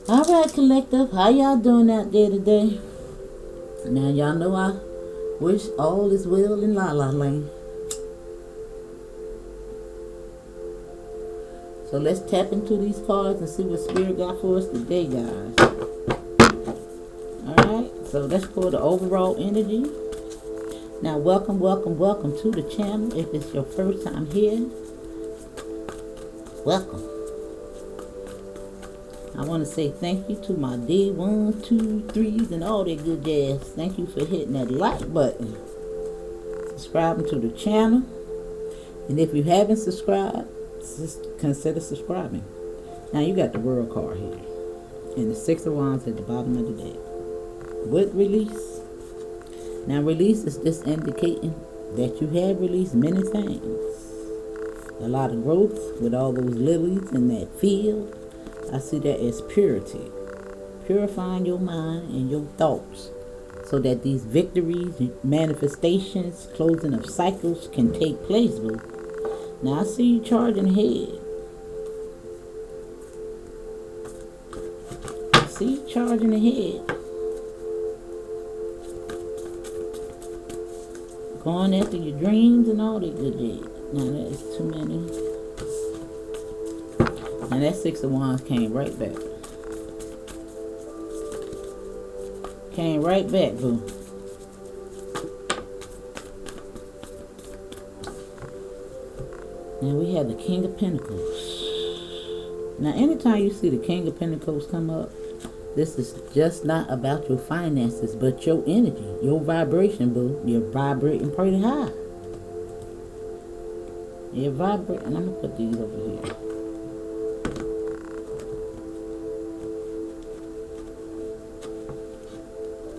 Alright, collective, how y'all doing out there today? Now y'all know I wish all is well in La La Land. So let's tap into these cards and see what Spirit got for us today, guys. Alright, so let's pull the overall energy. Now welcome to the channel. If it's your first time here, welcome. I want to say thank you to my day 1, 2, 3s and all that good jazz. Thank you for hitting that like button, subscribing to the channel, and if you haven't subscribed, just consider subscribing. Now you got the World card here, and the Six of Wands at the bottom of the deck. With release. Now release is just indicating that you have released many things. A lot of growth with all those lilies in that field. I see that as purity. Purifying your mind and your thoughts so that these victories, manifestations, closing of cycles can take place, boo. Now I see you charging ahead. I see you charging ahead. Going after your dreams and all that good shit. Now that is too many. And that Six of Wands came right back. Came right back, boo. Now we have the King of Pentacles. Now anytime you see the King of Pentacles come up, this is just not about your finances, but your energy, your vibration, boo. You're vibrating pretty high. You're vibrating. And I'm going to put these over here.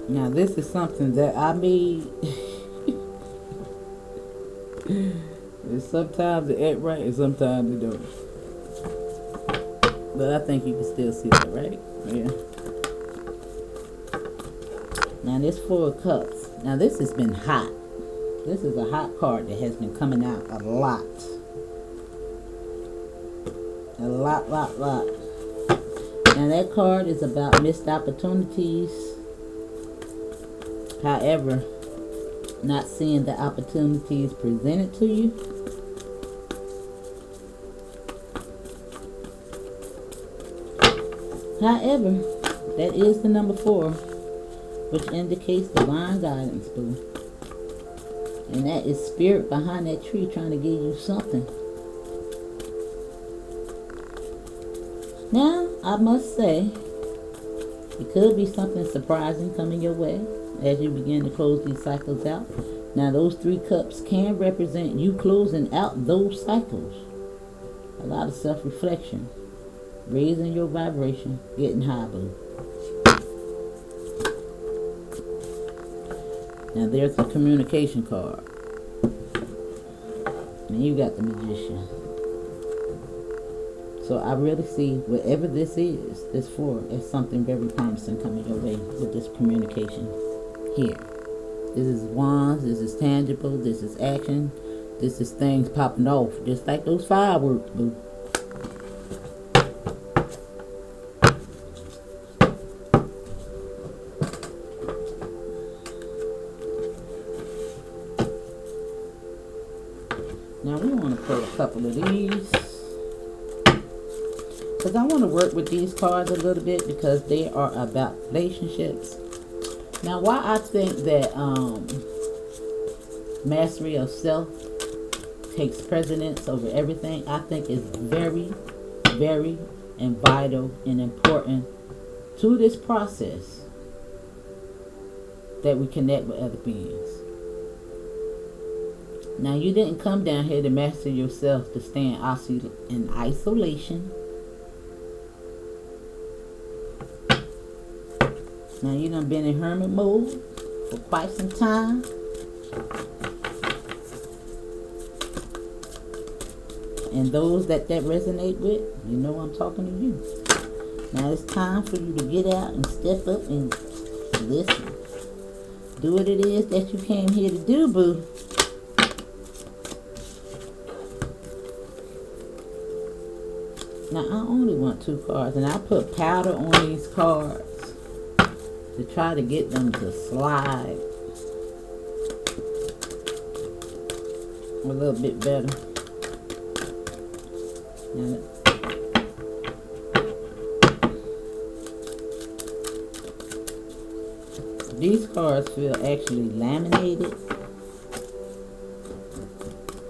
Now this is something that I made. Sometimes it ain't right and sometimes it don't. But I think you can still see that, right? Yeah. Now this Four of Cups. Now this has been hot. This is a hot card that has been coming out a lot. A lot. Now that card is about missed opportunities. However, not seeing the opportunities presented to you. However, that is the number 4, which indicates divine guidance, boo. And that is spirit behind that tree trying to give you something. Now, I must say, it could be something surprising coming your way as you begin to close these cycles out. Now those 3 cups can represent you closing out those cycles. A lot of self-reflection, raising your vibration, getting high, boo. Now there's the communication card. And you got the Magician. So I really see whatever this is, this 4, as something very promising coming your way with this communication here. This is wands, this is tangible, this is action, this is things popping off, just like those fireworks, boo. Now we want to pull a couple of these, because I want to work with these cards a little bit because they are about relationships. Now, why I think that mastery of self takes precedence over everything, I think is very, very and vital and important to this process that we connect with other beings. Now, you didn't come down here to master yourself to stay in isolation. Now you done been in hermit mode for quite some time. And those that resonate with, you know I'm talking to you. Now it's time for you to get out and step up and listen. Do what it is that you came here to do, boo. Now I only want 2 cards, and I put powder on these cards to try to get them to slide a little bit better. Now, these cards feel actually laminated,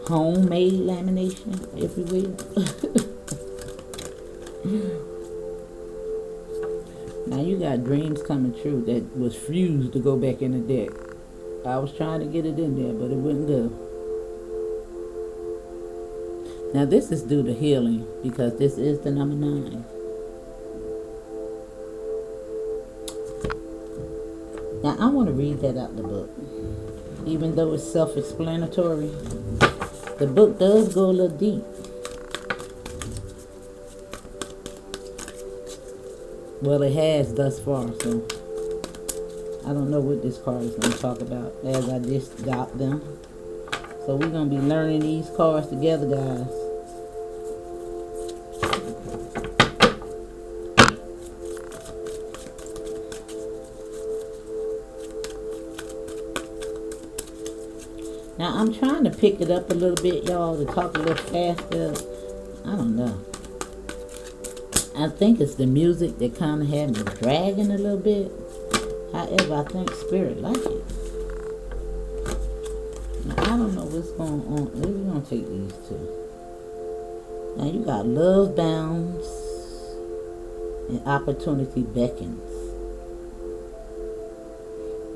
homemade lamination, if you will. Now you got dreams coming true that was fused to go back in the deck. I was trying to get it in there, but it wouldn't go. Now this is due to healing, because this is the number 9. Now I want to read that out the book. Even though it's self-explanatory, the book does go a little deep. Well, it has thus far, so I don't know what this card is going to talk about as I just got them. So we're going to be learning these cards together, guys. Now, I'm trying to pick it up a little bit, y'all, to talk a little faster. I don't know. I think it's the music that kind of had me dragging a little bit. However, I think Spirit like it. Now, I don't know what's going on. We're going to take these 2. Now, you got Love Bounds and Opportunity Beckons.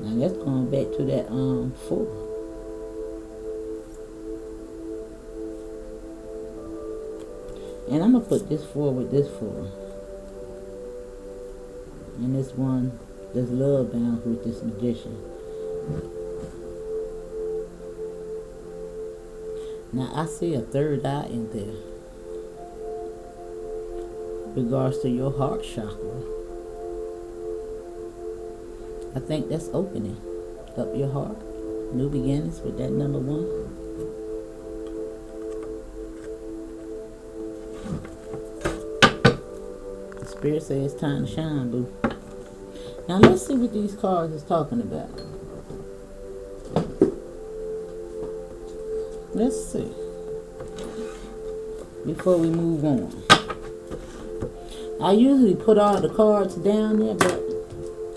Now, that's going back to that 4. And I'm going to put this 4 with this 4. And this one, this Love Bound with this Magician. Now I see a third eye in there. In regards to your heart chakra. I think that's opening up your heart. New beginnings with that number 1. Spirit says it's time to shine, boo. Now let's see what these cards is talking about. Let's see. Before we move on. I usually put all the cards down there, but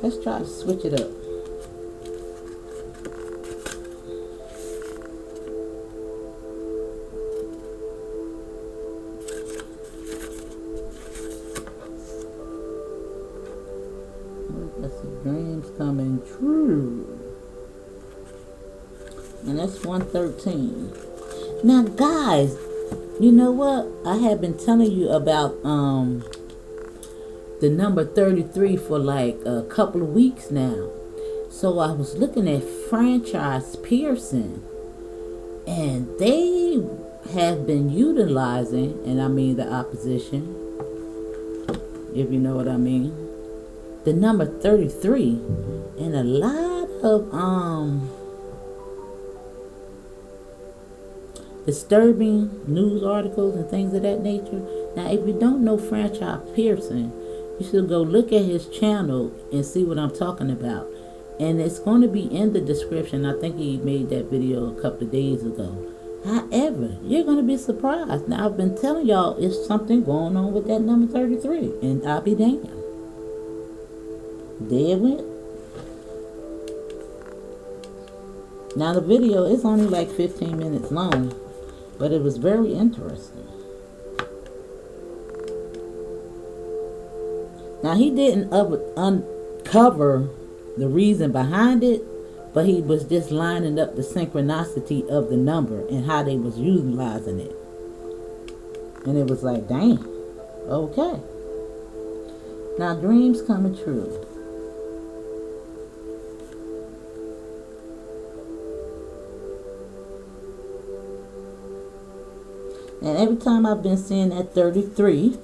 let's try to switch it up. Dreams coming true. And that's 113. Now guys, you know what? I have been telling you about the number 33 for like a couple of weeks now. So I was looking at Franchise Pearson, and they have been utilizing, and I mean the opposition, if you know what I mean, the number 33 in a lot of disturbing news articles and things of that nature. Now, if you don't know Franchise Pearson, you should go look at his channel and see what I'm talking about. And it's going to be in the description. I think he made that video a couple of days ago. However, you're going to be surprised. Now, I've been telling y'all it's something going on with that number 33, and I'll be damned. There it went. Now the video is only like 15 minutes long, but it was very interesting. Now he didn't uncover the reason behind it, but he was just lining up the synchronicity of the number and how they was utilizing it. And it was like, dang, okay. Now dreams coming true. And every time I've been seeing that 33,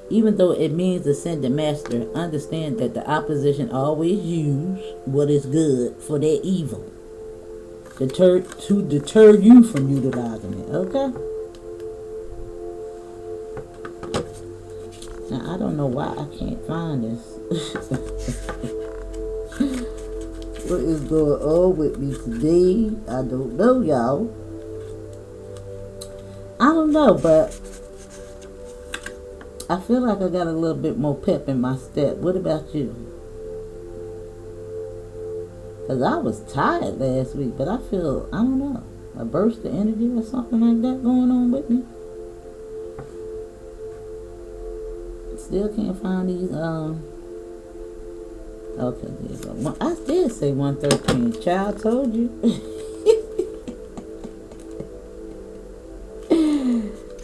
even though it means ascended master, understand that the opposition always use what is good for their evil. To deter you from utilizing it, okay? Now, I don't know why I can't find this. What is going on with me today? I don't know, y'all. I don't know, but I feel like I got a little bit more pep in my step. What about you? Because I was tired last week, but I feel, I don't know, a burst of energy or something like that going on with me. Still can't find these, okay, there you go. I did say 113. Child, told you.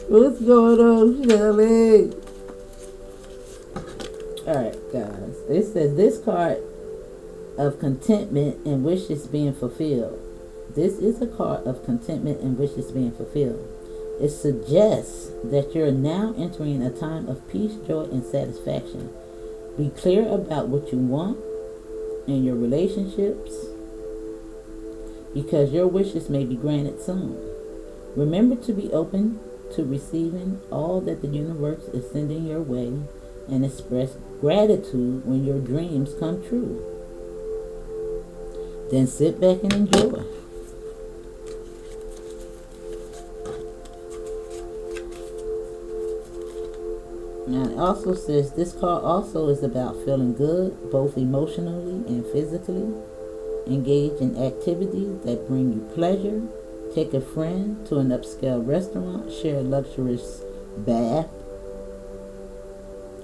What's going on, Shelly? Alright, guys. It says this card of contentment and wishes being fulfilled. This is a card of contentment and wishes being fulfilled. It suggests that you're now entering a time of peace, joy, and satisfaction. Be clear about what you want in your relationships, because your wishes may be granted soon. Remember to be open to receiving all that the universe is sending your way, and express gratitude when your dreams come true. Then sit back and enjoy. Now it also says this card also is about feeling good, both emotionally and physically. Engage in activities that bring you pleasure. Take a friend to an upscale restaurant. Share a luxurious bath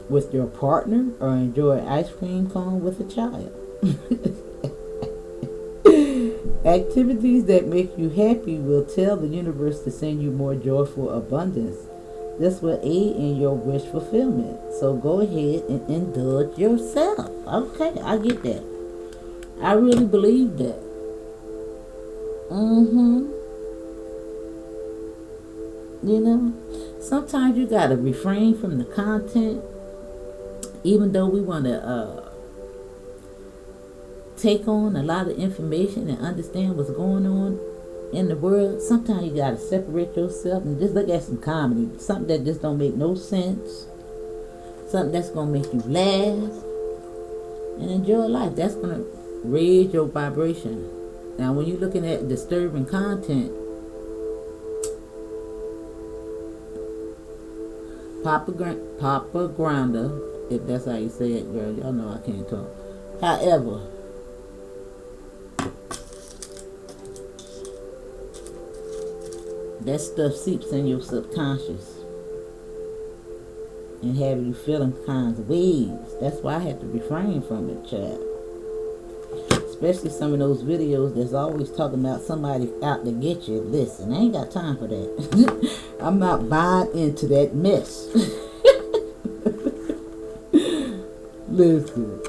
with your partner, or enjoy an ice cream cone with a child. Activities that make you happy will tell the universe to send you more joyful abundance. This will aid in your wish fulfillment. So go ahead and indulge yourself. Okay, I get that. I really believe that. You know, sometimes you gotta refrain from the content, even though we want to take on a lot of information and understand what's going on in the world. Sometimes you gotta separate yourself and just look at some comedy, something that just don't make no sense, something that's gonna make you laugh and enjoy life. That's gonna raise your vibration. Now when you're looking at disturbing content, Papa Grinder, if that's how you say it, girl, y'all know I can't talk. However, that stuff seeps in your subconscious and have you feeling kinds of ways. That's why I have to refrain from it, child. Especially some of those videos that's always talking about somebody out to get you. Listen, I ain't got time for that. I'm not buying into that mess. Listen.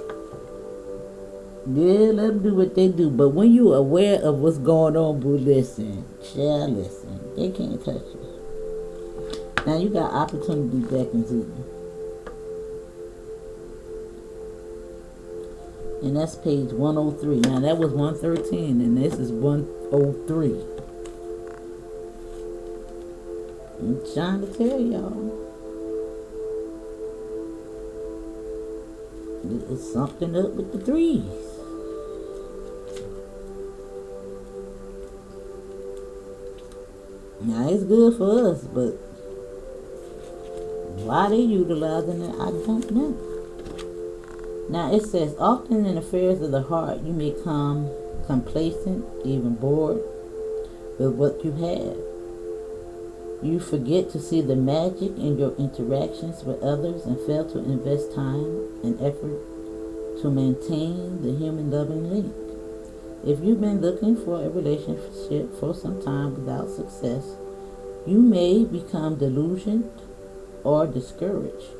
Yeah, let them do what they do. But when you're aware of what's going on, boo, listen. Child, listen. They can't touch you. Now you got opportunity back in Zeta. And that's page 103. Now that was 113 and this is 103. I'm trying to tell y'all. There's something up with the threes. Now it's good for us, but why they utilizing it, I don't know. Now it says, often in affairs of the heart, you may become complacent, even bored with what you have. You forget to see the magic in your interactions with others and fail to invest time and effort to maintain the human loving link. If you've been looking for a relationship for some time without success, you may become delusioned or discouraged,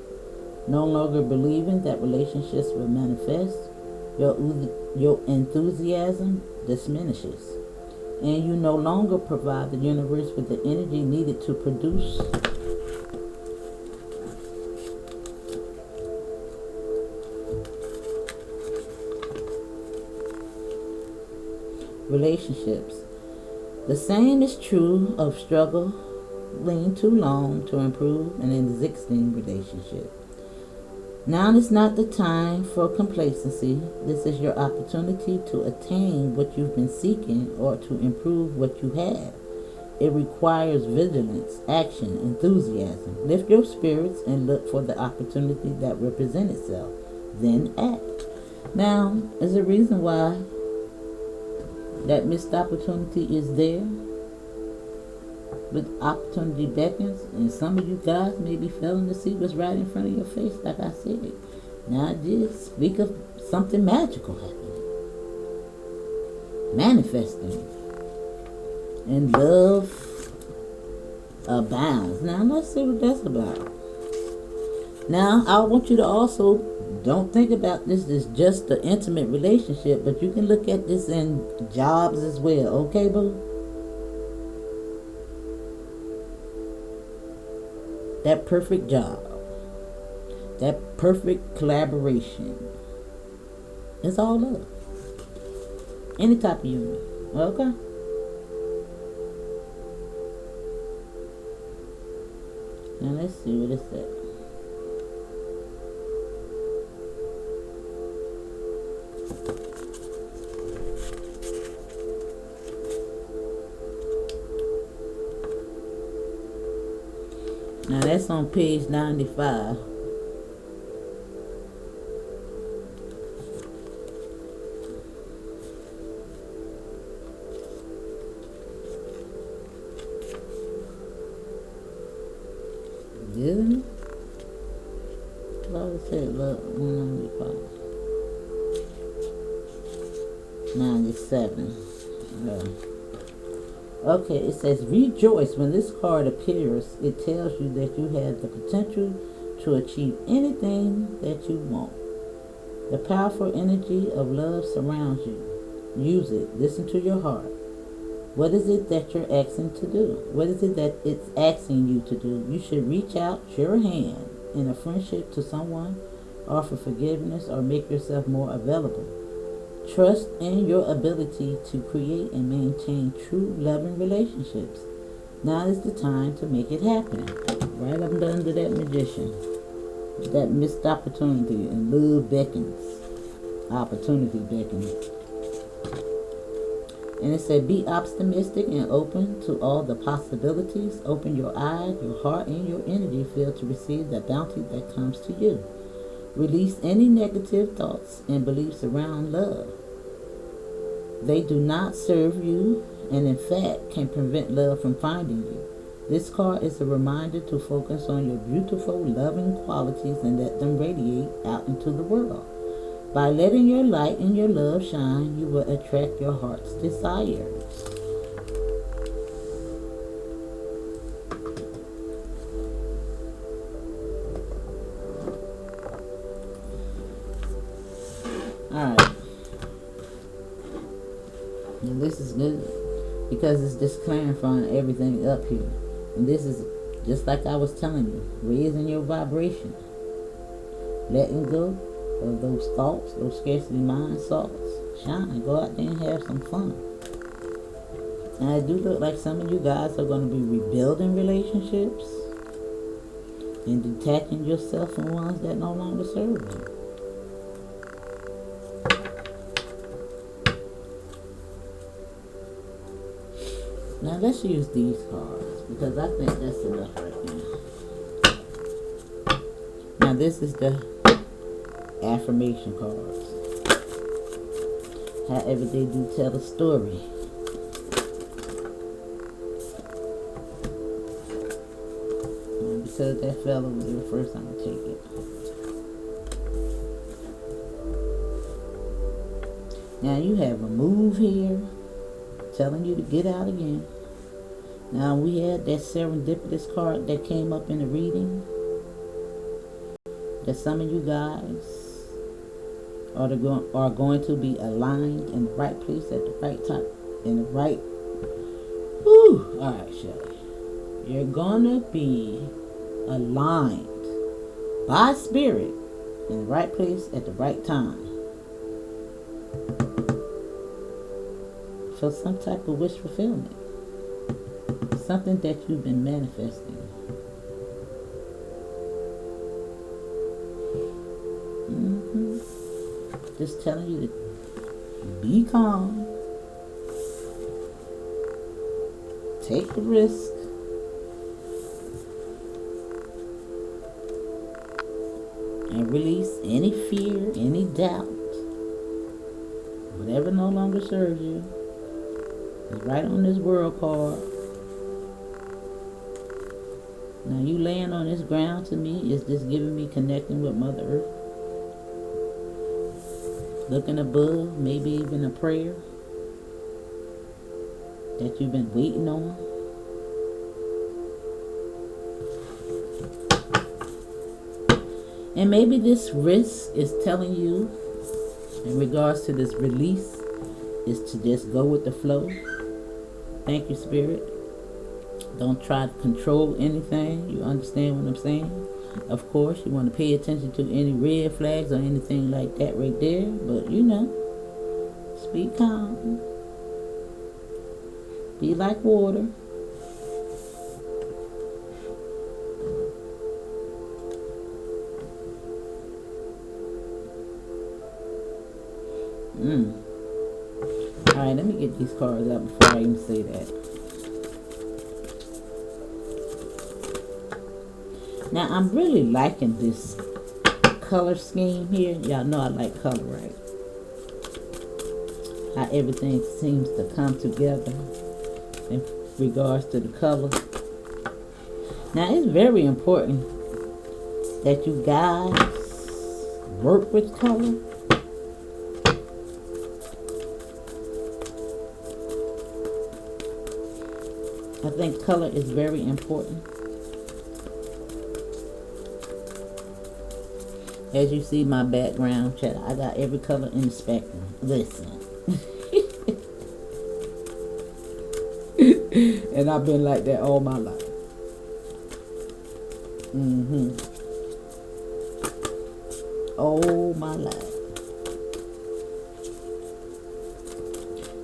no longer believing that relationships will manifest. Your enthusiasm diminishes, and you no longer provide the universe with the energy needed to produce relationships. The same is true of struggling too long to improve an existing relationship. Now is not the time for complacency. This is your opportunity to attain what you've been seeking or to improve what you have. It requires vigilance, action, enthusiasm. Lift your spirits and look for the opportunity that will present itself. Then act. Now, is a reason why that missed opportunity is there. But opportunity beckons, and some of you guys may be failing to see what's right in front of your face, like I said. Now just speak of something magical happening. Manifesting. And love abounds. Now let's see what that's about. Now I want you to also don't think about this as just an intimate relationship, but you can look at this in jobs as well, okay, boo? That perfect job, that perfect collaboration. It's all love. Any type of union, okay? Now let's see what it says. Now that's on page 95. Didn't it? I always said look, 195. 97. Okay, it says rejoice. When this card appears, it tells you that you have the potential to achieve anything that you want. The powerful energy of love surrounds you. Use it. Listen to your heart. What is it that you're asking to do? What is it that it's asking you to do? You should reach out your hand in a friendship to someone, offer forgiveness, or make yourself more available. Trust in your ability to create and maintain true loving relationships. Now is the time to make it happen. Right up under that magician. That missed opportunity, and love beckons. Opportunity beckons. And it said, be optimistic and open to all the possibilities. Open your eyes, your heart, and your energy field to receive the bounty that comes to you. Release any negative thoughts and beliefs around love. They do not serve you and in fact can prevent love from finding you. This card is a reminder to focus on your beautiful, loving qualities and let them radiate out into the world. By letting your light and your love shine, you will attract your heart's desires. Alright. And this is good because it's just clarifying everything up here. And this is just like I was telling you, raising your vibration. Letting go of those thoughts, those scarcity mind thoughts. Shine, go out there and have some fun. And I do look like some of you guys are going to be rebuilding relationships and detaching yourself from ones that no longer serve you. Now let's use these cards because I think that's enough right now. Now this is the affirmation cards. However they do tell a story. And because that fella was there first, I'm going to take it. Now you have a move here telling you to get out again. Now we had that serendipitous card that came up in the reading. That some of you guys are going to be aligned in the right place at the right time. In the right... Whew! Alright, Shelly. You're gonna be aligned by spirit in the right place at the right time. For some type of wish fulfillment. Something that you've been manifesting. Just telling you to be calm. Take the risk. And release any fear, any doubt. Whatever no longer serves you is right on this world card. Now you laying on this ground to me is just giving me connecting with Mother Earth. Looking above, maybe even a prayer that you've been waiting on. And maybe this risk is telling you, in regards to this release, is to just go with the flow. Thank you, Spirit. Don't try to control anything. You understand what I'm saying? Of course, you want to pay attention to any red flags or anything like that right there. But, you know, just be calm. Be like water. Alright, let me get these cards out before I even say that. Now, I'm really liking this color scheme here. Y'all know I like color, right? How everything seems to come together in regards to the color. Now, it's very important that you guys work with color. I think color is very important. As you see my background, chat, I got every color in the spectrum. Listen. And I've been like that all my life. All my life.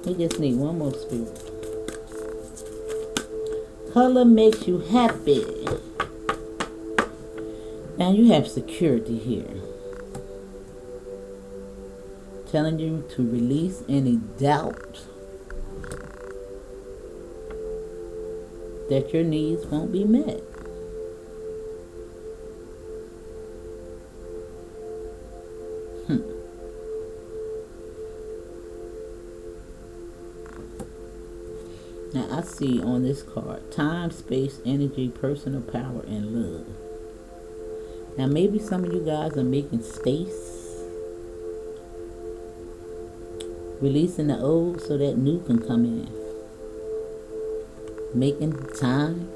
We just need one more spirit. Color makes you happy. Now you have security here. Telling you to release any doubt that your needs won't be met. Now I see on this card, time, space, energy, personal power, and love. Now maybe some of you guys are making space, releasing the old so that new can come in. Making time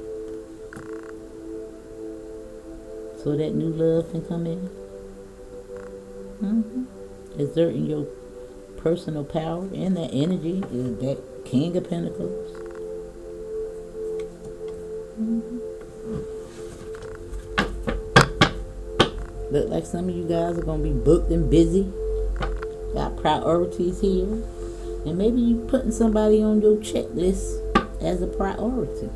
so that new love can come in. Exerting your personal power and that energy is that King of Pentacles. Look like some of you guys are going to be booked and busy. Got priorities here. And maybe you putting somebody on your checklist as a priority.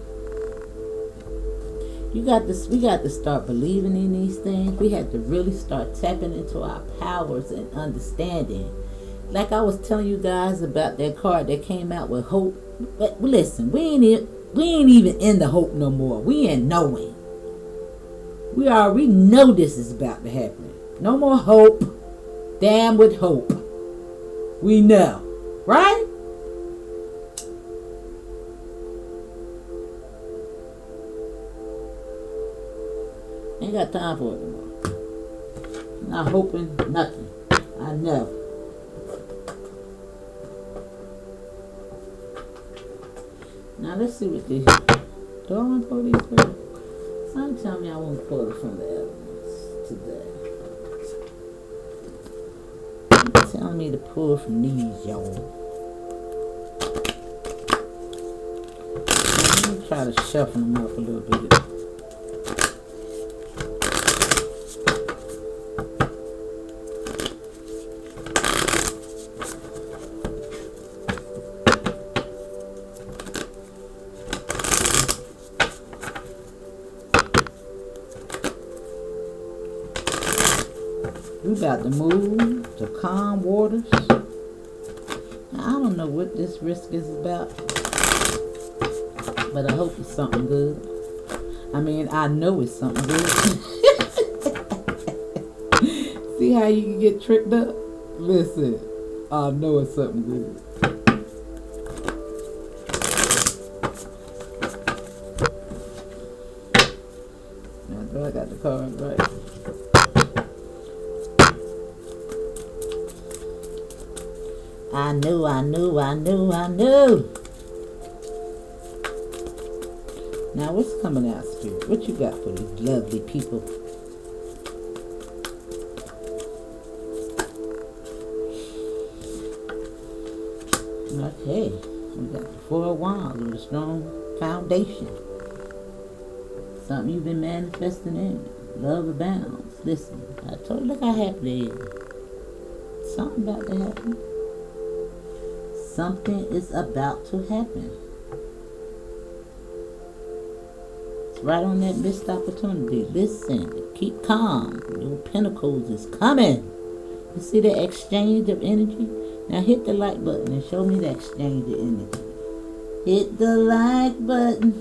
We got to start believing in these things. We have to really start tapping into our powers and understanding. Like I was telling you guys about that card that came out with hope. But listen, we ain't even in the hope no more. We in knowing. We know this is about to happen. No more hope. Damn with hope. We know. Right? Ain't got time for it no more. Not hoping nothing. I know. Now let's see what these. Do I want to pull these for? Some tell me I want to pull it from the elements today. You're telling me to pull from these, y'all. Let me try to shuffle them up a little bit. We about to move to calm waters. Now, I don't know what this risk is about, but I hope it's something good. I mean, I know it's something good. See how you can get tricked up? Listen, I know it's something good. I got the card right. I knew. Now what's coming out, Spirit? What you got for these lovely people? Okay, we got the Four of Wands with a strong foundation. Something you've been manifesting in. Love abounds. Listen, I told you, look how happy it is. Something about to happen. Something is about to happen. It's right on that missed opportunity. Listen, keep calm. Your pentacles is coming. You see the exchange of energy? Now hit the like button and show me the exchange of energy. Hit the like button.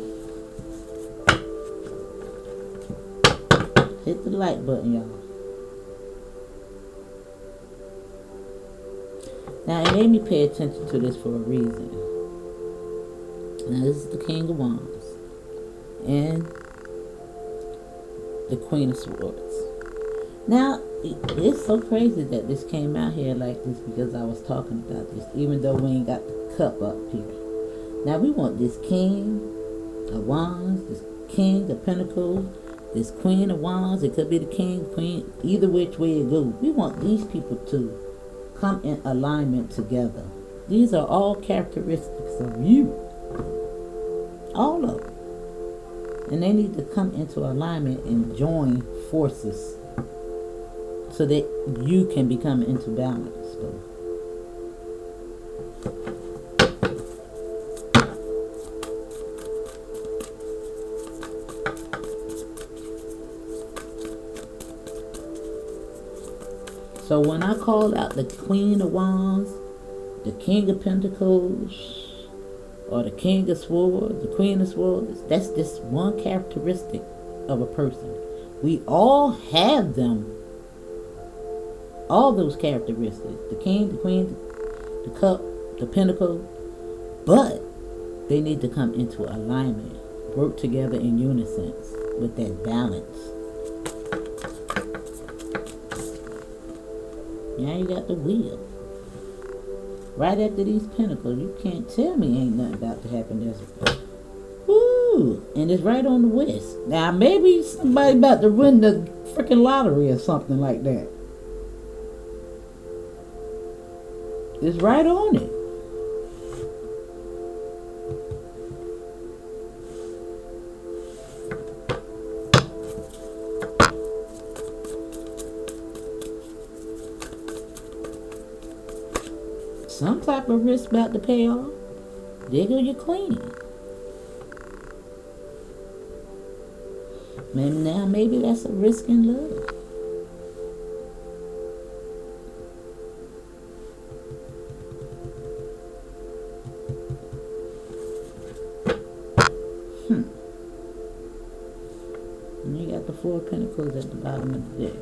Hit the like button, y'all. Now, it made me pay attention to this for a reason. Now, this is the King of Wands and the Queen of Swords. Now, it's so crazy that this came out here like this because I was talking about this, even though we ain't got the cup up here. Now, we want this King of Wands, this King of Pentacles, this Queen of Wands. It could be the King, Queen, either which way it goes. We want these people to come in alignment together. These are all characteristics of you. All of them. And they need to come into alignment and join forces so that you can become into balance. So when I call out the Queen of Wands, the King of Pentacles, or the King of Swords, the Queen of Swords, that's just one characteristic of a person. We all have them. All those characteristics. The King, the Queen, the Cup, the Pentacle. But they need to come into alignment. Work together in unison with that balance. Now you got the Wheel. Right after these Pentacles, you can't tell me ain't nothing about to happen. There's woo, and it's right on the West. Now maybe somebody about to win the freaking lottery or something like that. It's right on it. Some type of risk about to pay off. There go your Queen. Maybe that's a risk in love. And you got the Four of Pentacles at the bottom of the deck.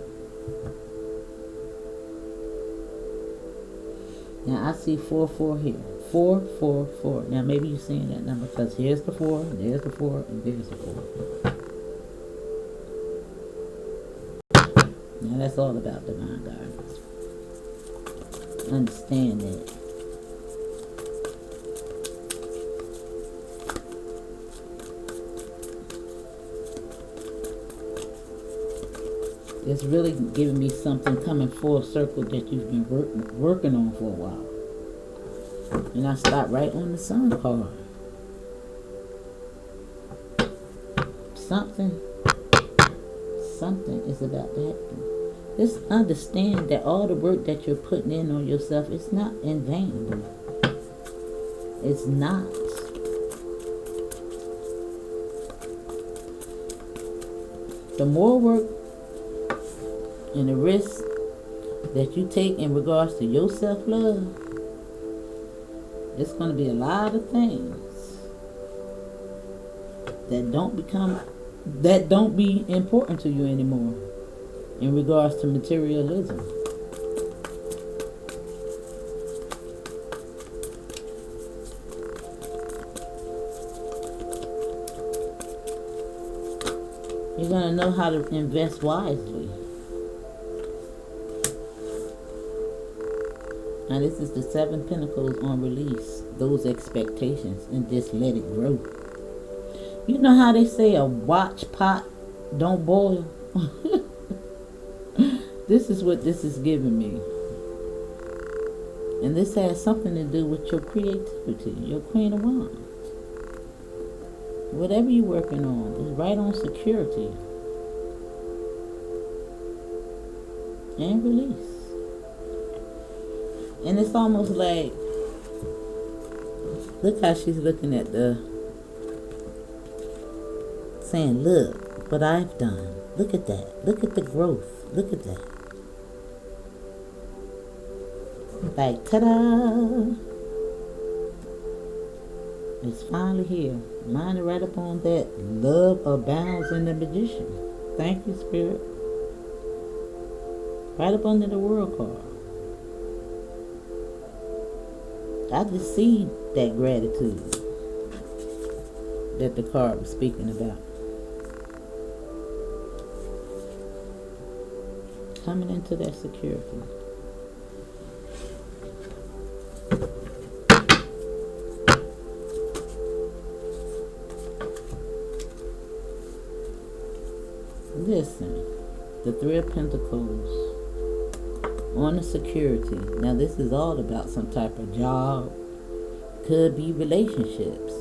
Now I see 4 here. 4 4 4. Now maybe you're seeing that number because here's the 4, there's the 4, and there's the 4. Now that's all about divine guidance. Understand that. It's really giving me something coming full circle that you've been working on for a while. And I stopped right on the Sun card. Something is about to happen. Just understand that all the work that you're putting in on yourself is not in vain. It's not. The more work and the risk that you take in regards to your self-love, it's going to be a lot of things that don't be important to you anymore in regards to materialism. You're going to know how to invest wisely. Now this is the 7 Pentacles on release those expectations and just let it grow. You know how they say a watch pot don't boil? This is what this is giving me. And this has something to do with your creativity, your Queen of Wands. Whatever you're working on is right on security and release. And it's almost like, look how she's looking at saying, look what I've done. Look at that. Look at the growth. Look at that. Like, ta-da! It's finally here. Mine right up on that. Love abounds in the magician. Thank you, Spirit. Right up under the world card. I just see that gratitude that the card was speaking about. Coming into that security. Listen, the 3 of Pentacles on the security. Now this is all about some type of job. Could be relationships.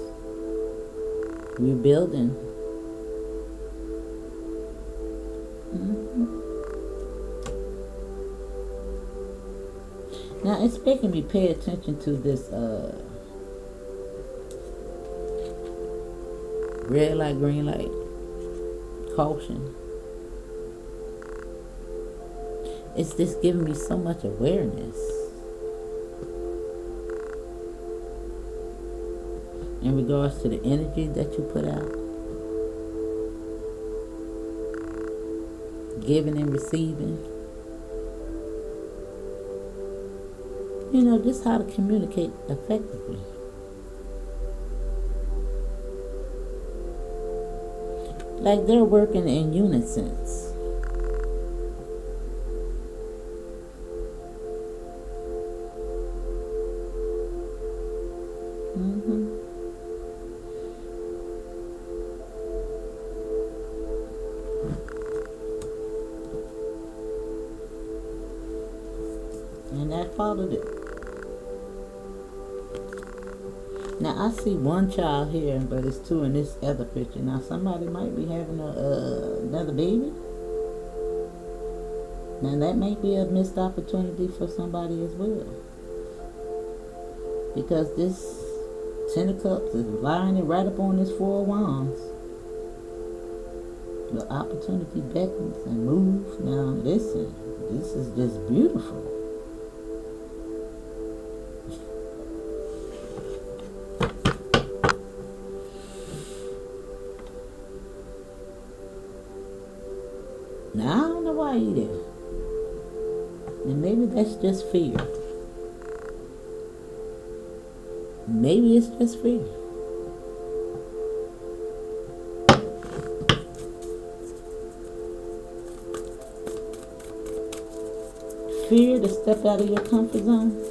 Rebuilding. Now it's making me pay attention to this red light, green light. Caution. It's just giving me so much awareness in regards to the energy that you put out, giving and receiving. You know, just how to communicate effectively. Like they're working in unison. And that followed it. Now I see one child here, but it's 2 in this other picture. Now somebody might be having another baby. Now that may be a missed opportunity for somebody as well. Because this 10 of Cups is lining right up on this 4 of Wands. The opportunity beckons and moves. Now listen, this is just beautiful. Now I don't know why either. And maybe that's just fear. Maybe it's just fear. Fear to step out of your comfort zone.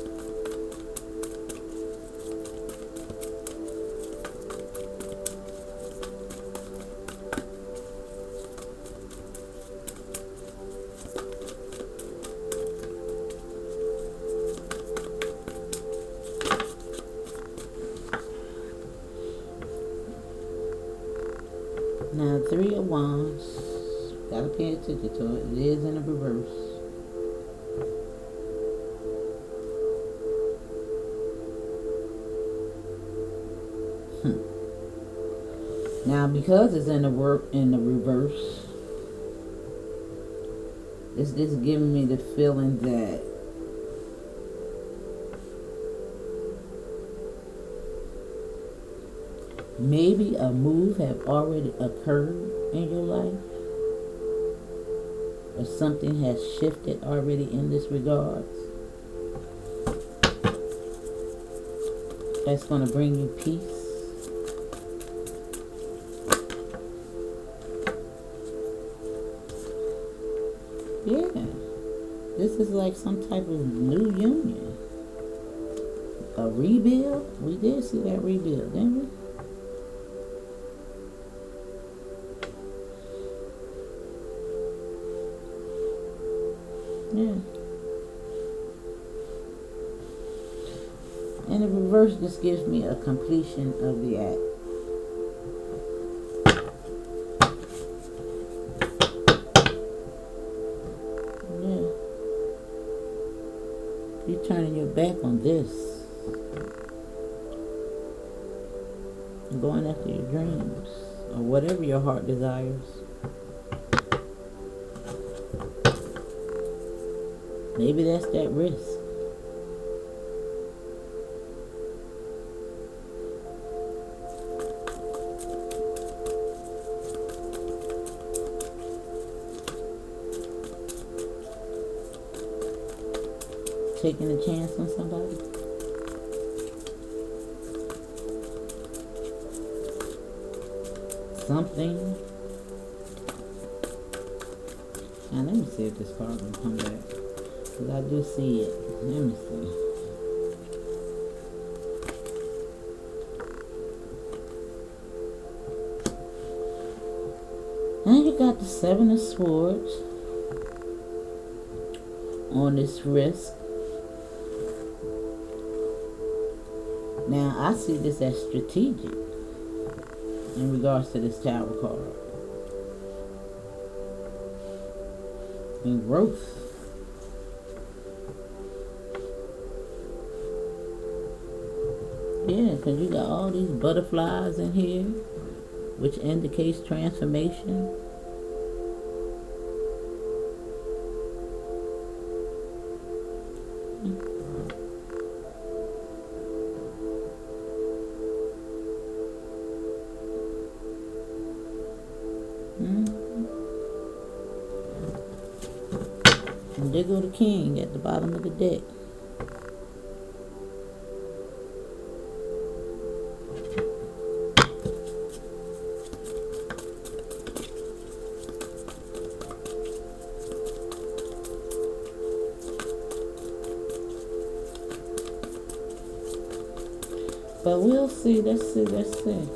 Now, 3 of Wands. Gotta pay attention to it. It is in the reverse. Now, because it's in the reverse, It's just giving me the feeling that maybe a move have already occurred in your life, or something has shifted already in this regards. That's going to bring you peace. Yeah, this is like some type of new union. A rebuild? We did see that rebuild, didn't we? Yeah. And the reverse just gives me a completion of the act. Yeah. You're turning your back on this. And going after your dreams. Or whatever your heart desires. Maybe that's that risk. Taking a chance on somebody. Something. Now let me see if this card will come back. Because I do see it. Let me see. Now you got the Seven of Swords on this risk. Now I see this as strategic in regards to this Tower card. And growth. Yeah, because you got all these butterflies in here, which indicates transformation. And there go the King at the bottom of the deck. But we'll see. Let's see. Listen,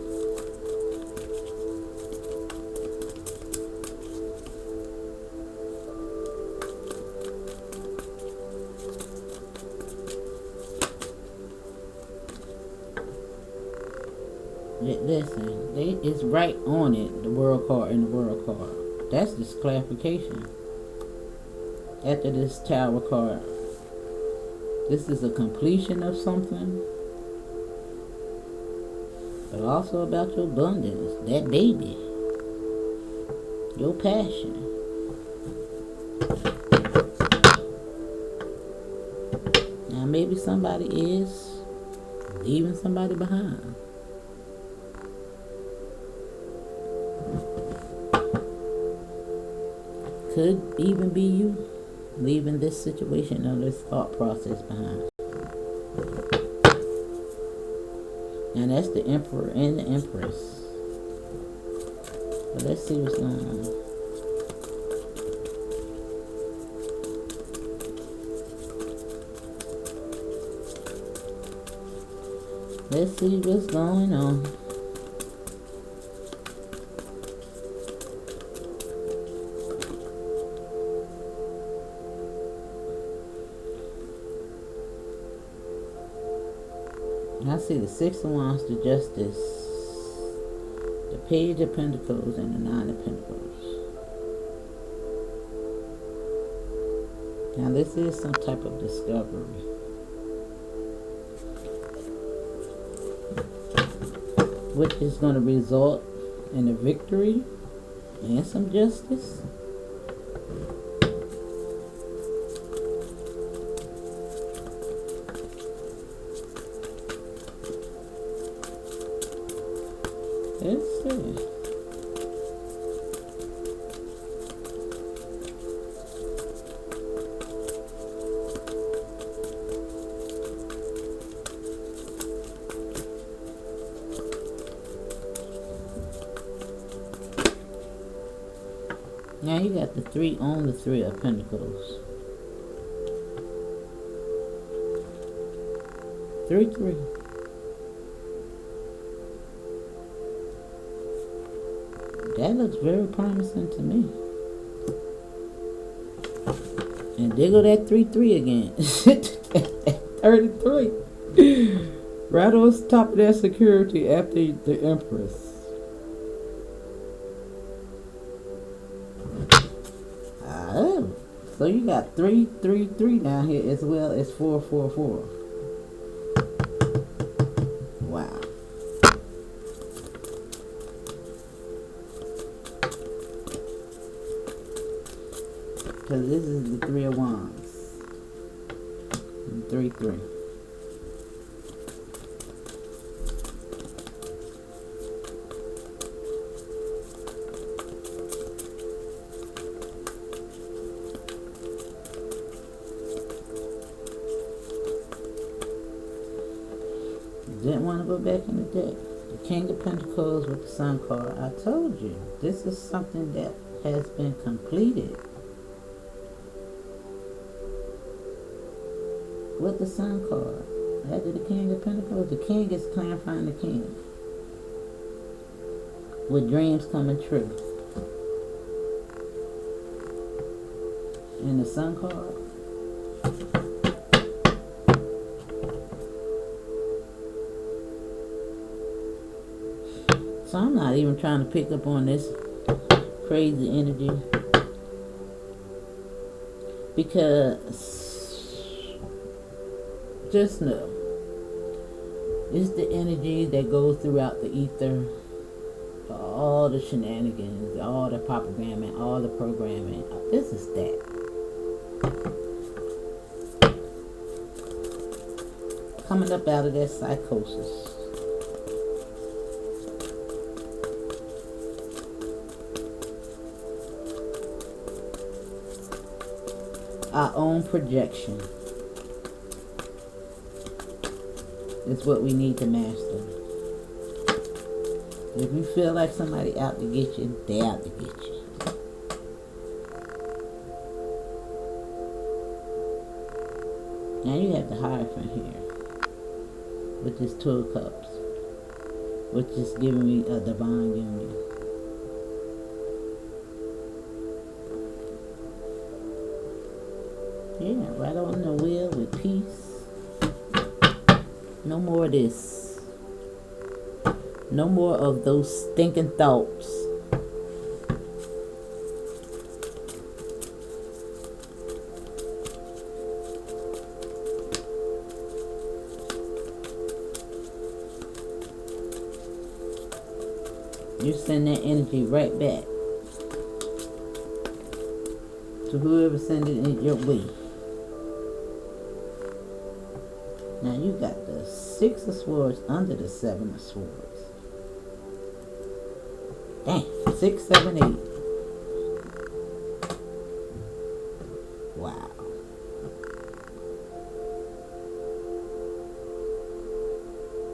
it's right on it, the World card and the World card. That's just clarification. After this Tower card, this is a completion of something, but also about your abundance, that baby, your passion. Now maybe somebody is leaving somebody behind. Could even be you leaving this situation or this thought process behind. And that's the Emperor and the Empress. But let's see what's going on. Let's see what's going on. I see the Six of Wands, the Justice, the Page of Pentacles, and the Nine of Pentacles. Now this is some type of discovery. Which is going to result in a victory and some justice. Yeah. Now you got the 3 on the 3 of Pentacles. 3, 3. That looks very promising to me. And there go that 3, 3 again. 33. Right on top of that security after the Empress. Oh, so you got 3, 3, 3 down here as well as 4, 4, 4. Wow. Because this is the 3 of Wands. And 3, 3. Didn't want to go back in the deck. The King of Pentacles with the Sun card. I told you, this is something that has been completed. With the Sun card. After the King of Pentacles, the King is clarifying the King. With dreams coming true. And the Sun card. So I'm not even trying to pick up on this crazy energy. Because just know, it's the energy that goes throughout the ether. All the shenanigans, all the programming, all the programming. This is that. Coming up out of that psychosis. Our own projection is what we need to master. If you feel like somebody out to get you, they're out to get you. Now you have the Hierophant here, with this 2 of Cups, which is giving me a divine union. Yeah, right on the wheel with peace. No more of this. No more of those stinking thoughts. You send that energy right back to whoever sent it in your way. Now you got the 6 of Swords under the 7 of Swords. Dang, 6, 7, 8. Wow.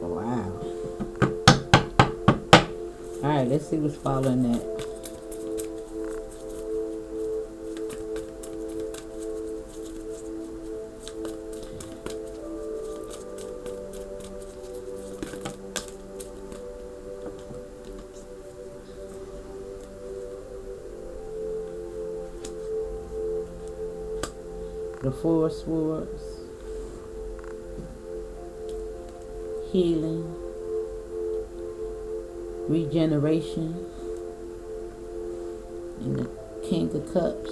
Wow. Alright, let's see what's following that. The 4 of Swords, healing, regeneration, and the King of Cups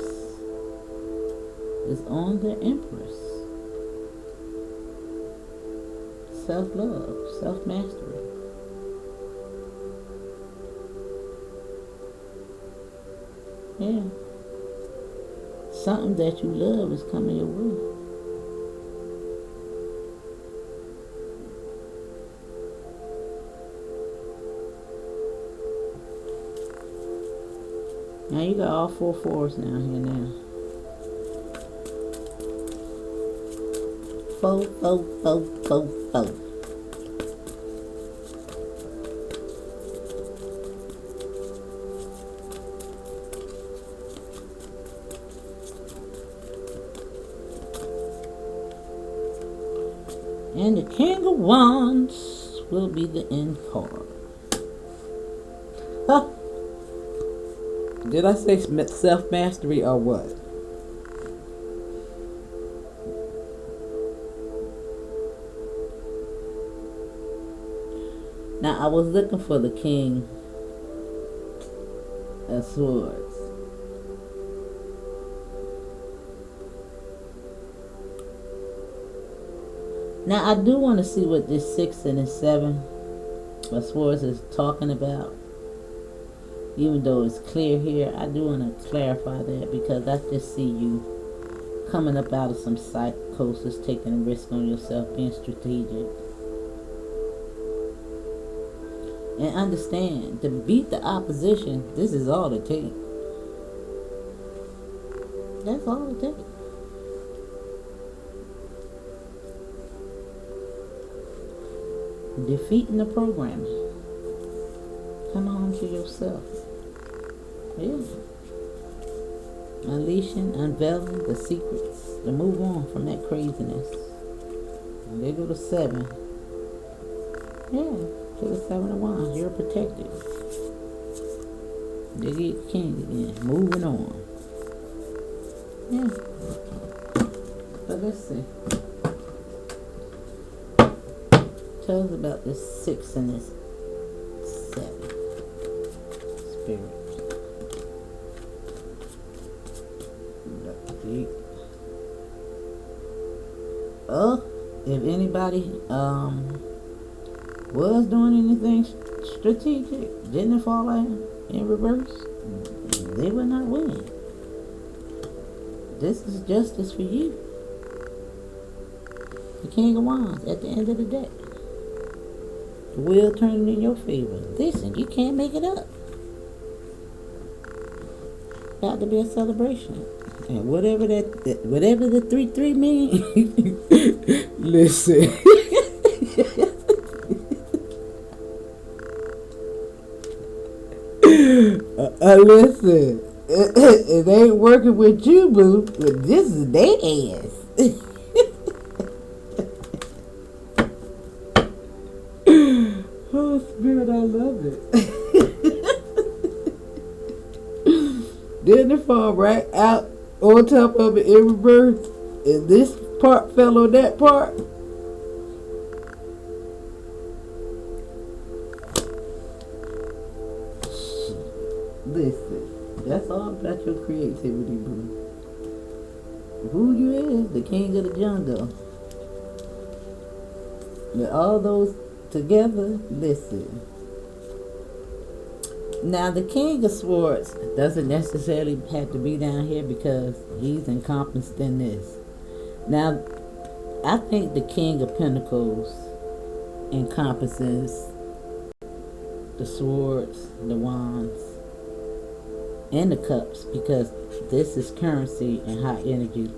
is on the Empress. Self-love, self-mastery. Yeah. Something that you love is coming your way. Now you got all 4 fours down here now. 4, 4, 4, 4, 4. And the King of Wands will be the end card. Huh? Did I say self-mastery or what? Now, I was looking for the King of Swords. Now, I do want to see what this 6 and this 7 of Swords is talking about. Even though it's clear here, I do want to clarify that, because I just see you coming up out of some psychosis, taking a risk on yourself, being strategic. And understand, to beat the opposition, this is all it takes. That's all it takes. Defeating the programming. Come on to yourself. Yeah. Unleashing, unveiling the secrets. To move on from that craziness. And there go to 7. Yeah. To the 7 of Wands. You're protected. They get King again. Moving on. Yeah. But let's see. Tell us about this 6 and this 7. Spirit. If anybody was doing anything strategic, didn't fall out in reverse, they would not win. This is justice for you. The King of Wands at the end of the day. The wheel turning in your favor. Listen, you can't make it up. Got to be a celebration. And whatever the 3-3 means, listen. Listen. It ain't working with you, boo. But this is their ass. Oh, Spirit, I love it. Didn't it fall right out on top of it in reverse? And this part fell on that part? Listen, that's all about your creativity, boo. Who you is, the king of the jungle. With all those together, listen. Now, the King of Swords doesn't necessarily have to be down here because he's encompassed in this. Now, I think the King of Pentacles encompasses the swords, the wands, and the cups, because this is currency and high energy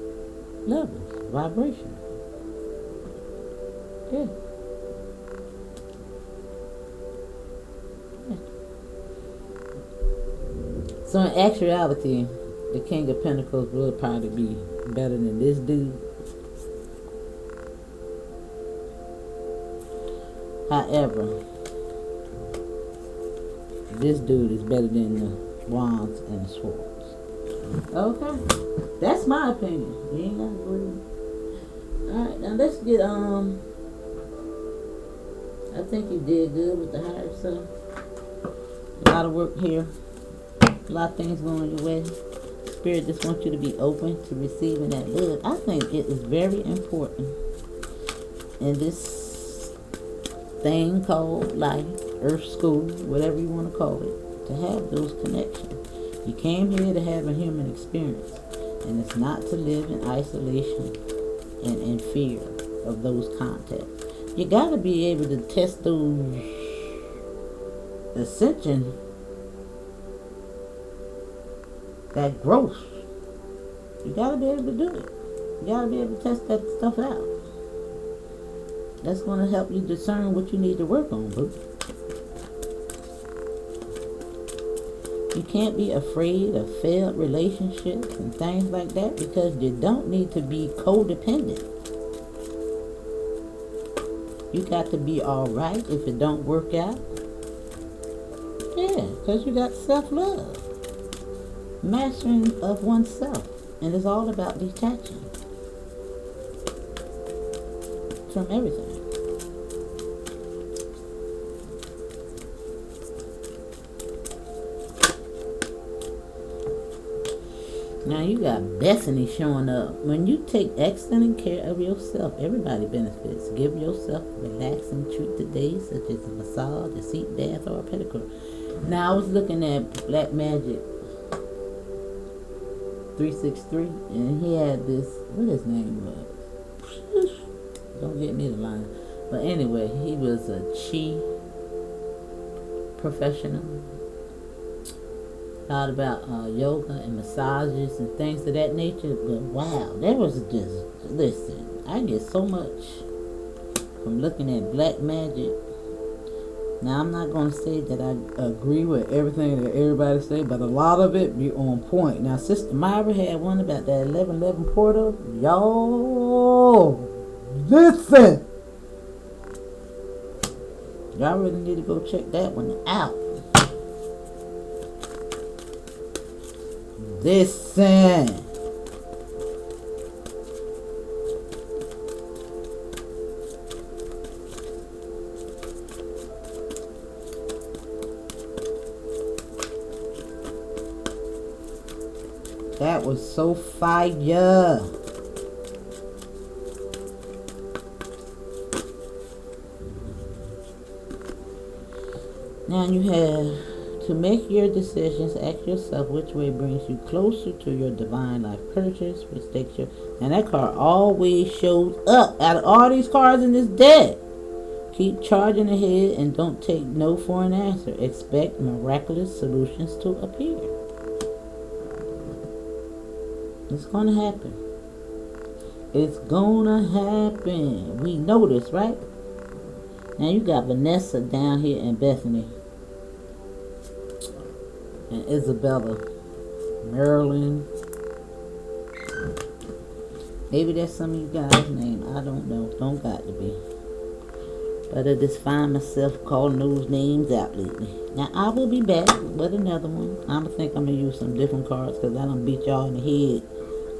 levels, vibration. Yeah. So in actuality, the King of Pentacles will probably be better than this dude. However, this dude is better than the wands and the swords. Okay, that's my opinion. You ain't gotta agree. All right, now let's get I think you did good with the higher self. A lot of work here. A lot of things going your way. Spirit just wants you to be open to receiving that love. I think it is very important in this thing called life, earth school, whatever you want to call it, to have those connections. You came here to have a human experience, and it's not to live in isolation and in fear of those contacts. You got to be able to test those ascension that growth. You gotta be able to do it. You gotta be able to test that stuff out. That's gonna help you discern what you need to work on, boo. You can't be afraid of failed relationships and things like that because you don't need to be codependent. You got to be alright if it don't work out. Yeah, because you got self-love. Mastering of oneself. And it's all about detaching from everything. Now you got Bethany showing up. When you take excellent care of yourself, everybody benefits. Give yourself a relaxing treat today, such as a massage, a seat bath, or a pedicure. Now I was looking at Black Magic 363, and he had this, what his name was. Don't get me the line. But anyway, he was a chi professional. Thought about yoga and massages and things of that nature, but wow, there was just, listen, I get so much from looking at Black Magic. Now I'm not going to say that I agree with everything that everybody say, but a lot of it be on point. Now Sister Myra had one about that 1111 portal. Y'all, listen, y'all really need to go check that one out. Listen. That was so fire. Now you have to make your decisions. Ask yourself which way brings you closer to your divine life purchase, which takes you. And that card always shows up out of all these cards in this deck. Keep charging ahead and don't take no for an answer. Expect miraculous solutions to appear. It's gonna happen. It's gonna happen. We know this, right? Now you got Vanessa down here in Bethany. And Isabella, Maryland. Maybe that's some of you guys' name. I don't know. Don't got to be. But I just find myself calling those names out lately. Now I will be back with another one. I'm going to use some different cards because I done beat y'all in the head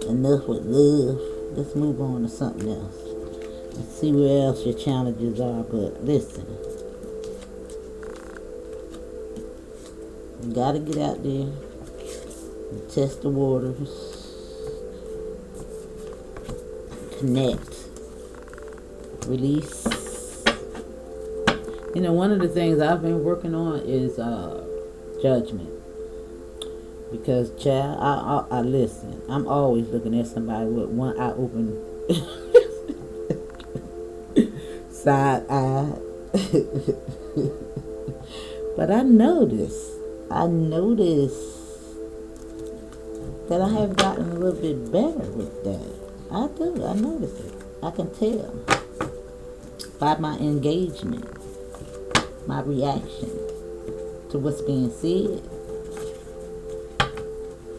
enough with love. Let's move on to something else. Let's see where else your challenges are. But listen. You gotta get out there and test the waters, connect, release. You know, one of the things I've been working on is judgment. Because, child, I listen. I'm always looking at somebody with one eye open, side eye. But I notice that I have gotten a little bit better with that. I do. I notice it. I can tell by my engagement, my reaction to what's being said.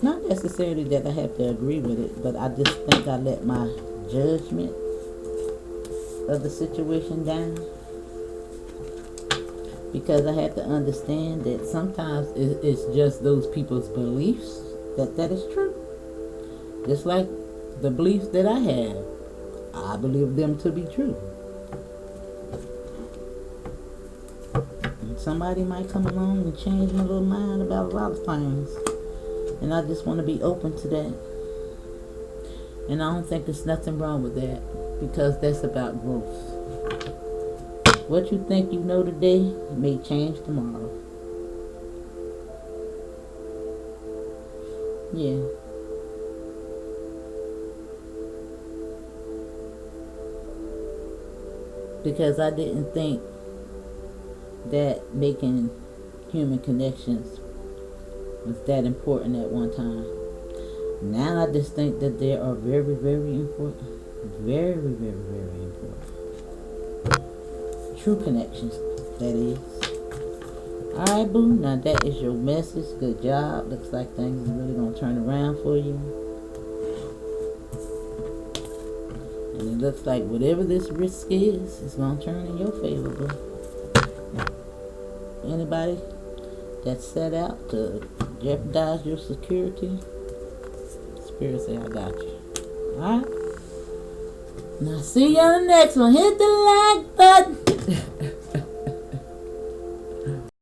Not necessarily that I have to agree with it, but I just think I let my judgment of the situation down. Because I have to understand that sometimes it's just those people's beliefs that is true. Just like the beliefs that I have, I believe them to be true. And somebody might come along and change my little mind about a lot of things. And I just want to be open to that. And I don't think there's nothing wrong with that, because that's about growth. What you think you know today may change tomorrow. Yeah. Because I didn't think that making human connections was that important at one time. Now I just think that they are very, very important. Very, very, very important. True connections, that is. Alright, boo. Now that is your message. Good job. Looks like things are really going to turn around for you. And it looks like whatever this risk is, it's going to turn in your favor, boo. Anybody that set out to jeopardize your security, Spirit say, I got you. Alright? Now see you on the next one. Hit the like button.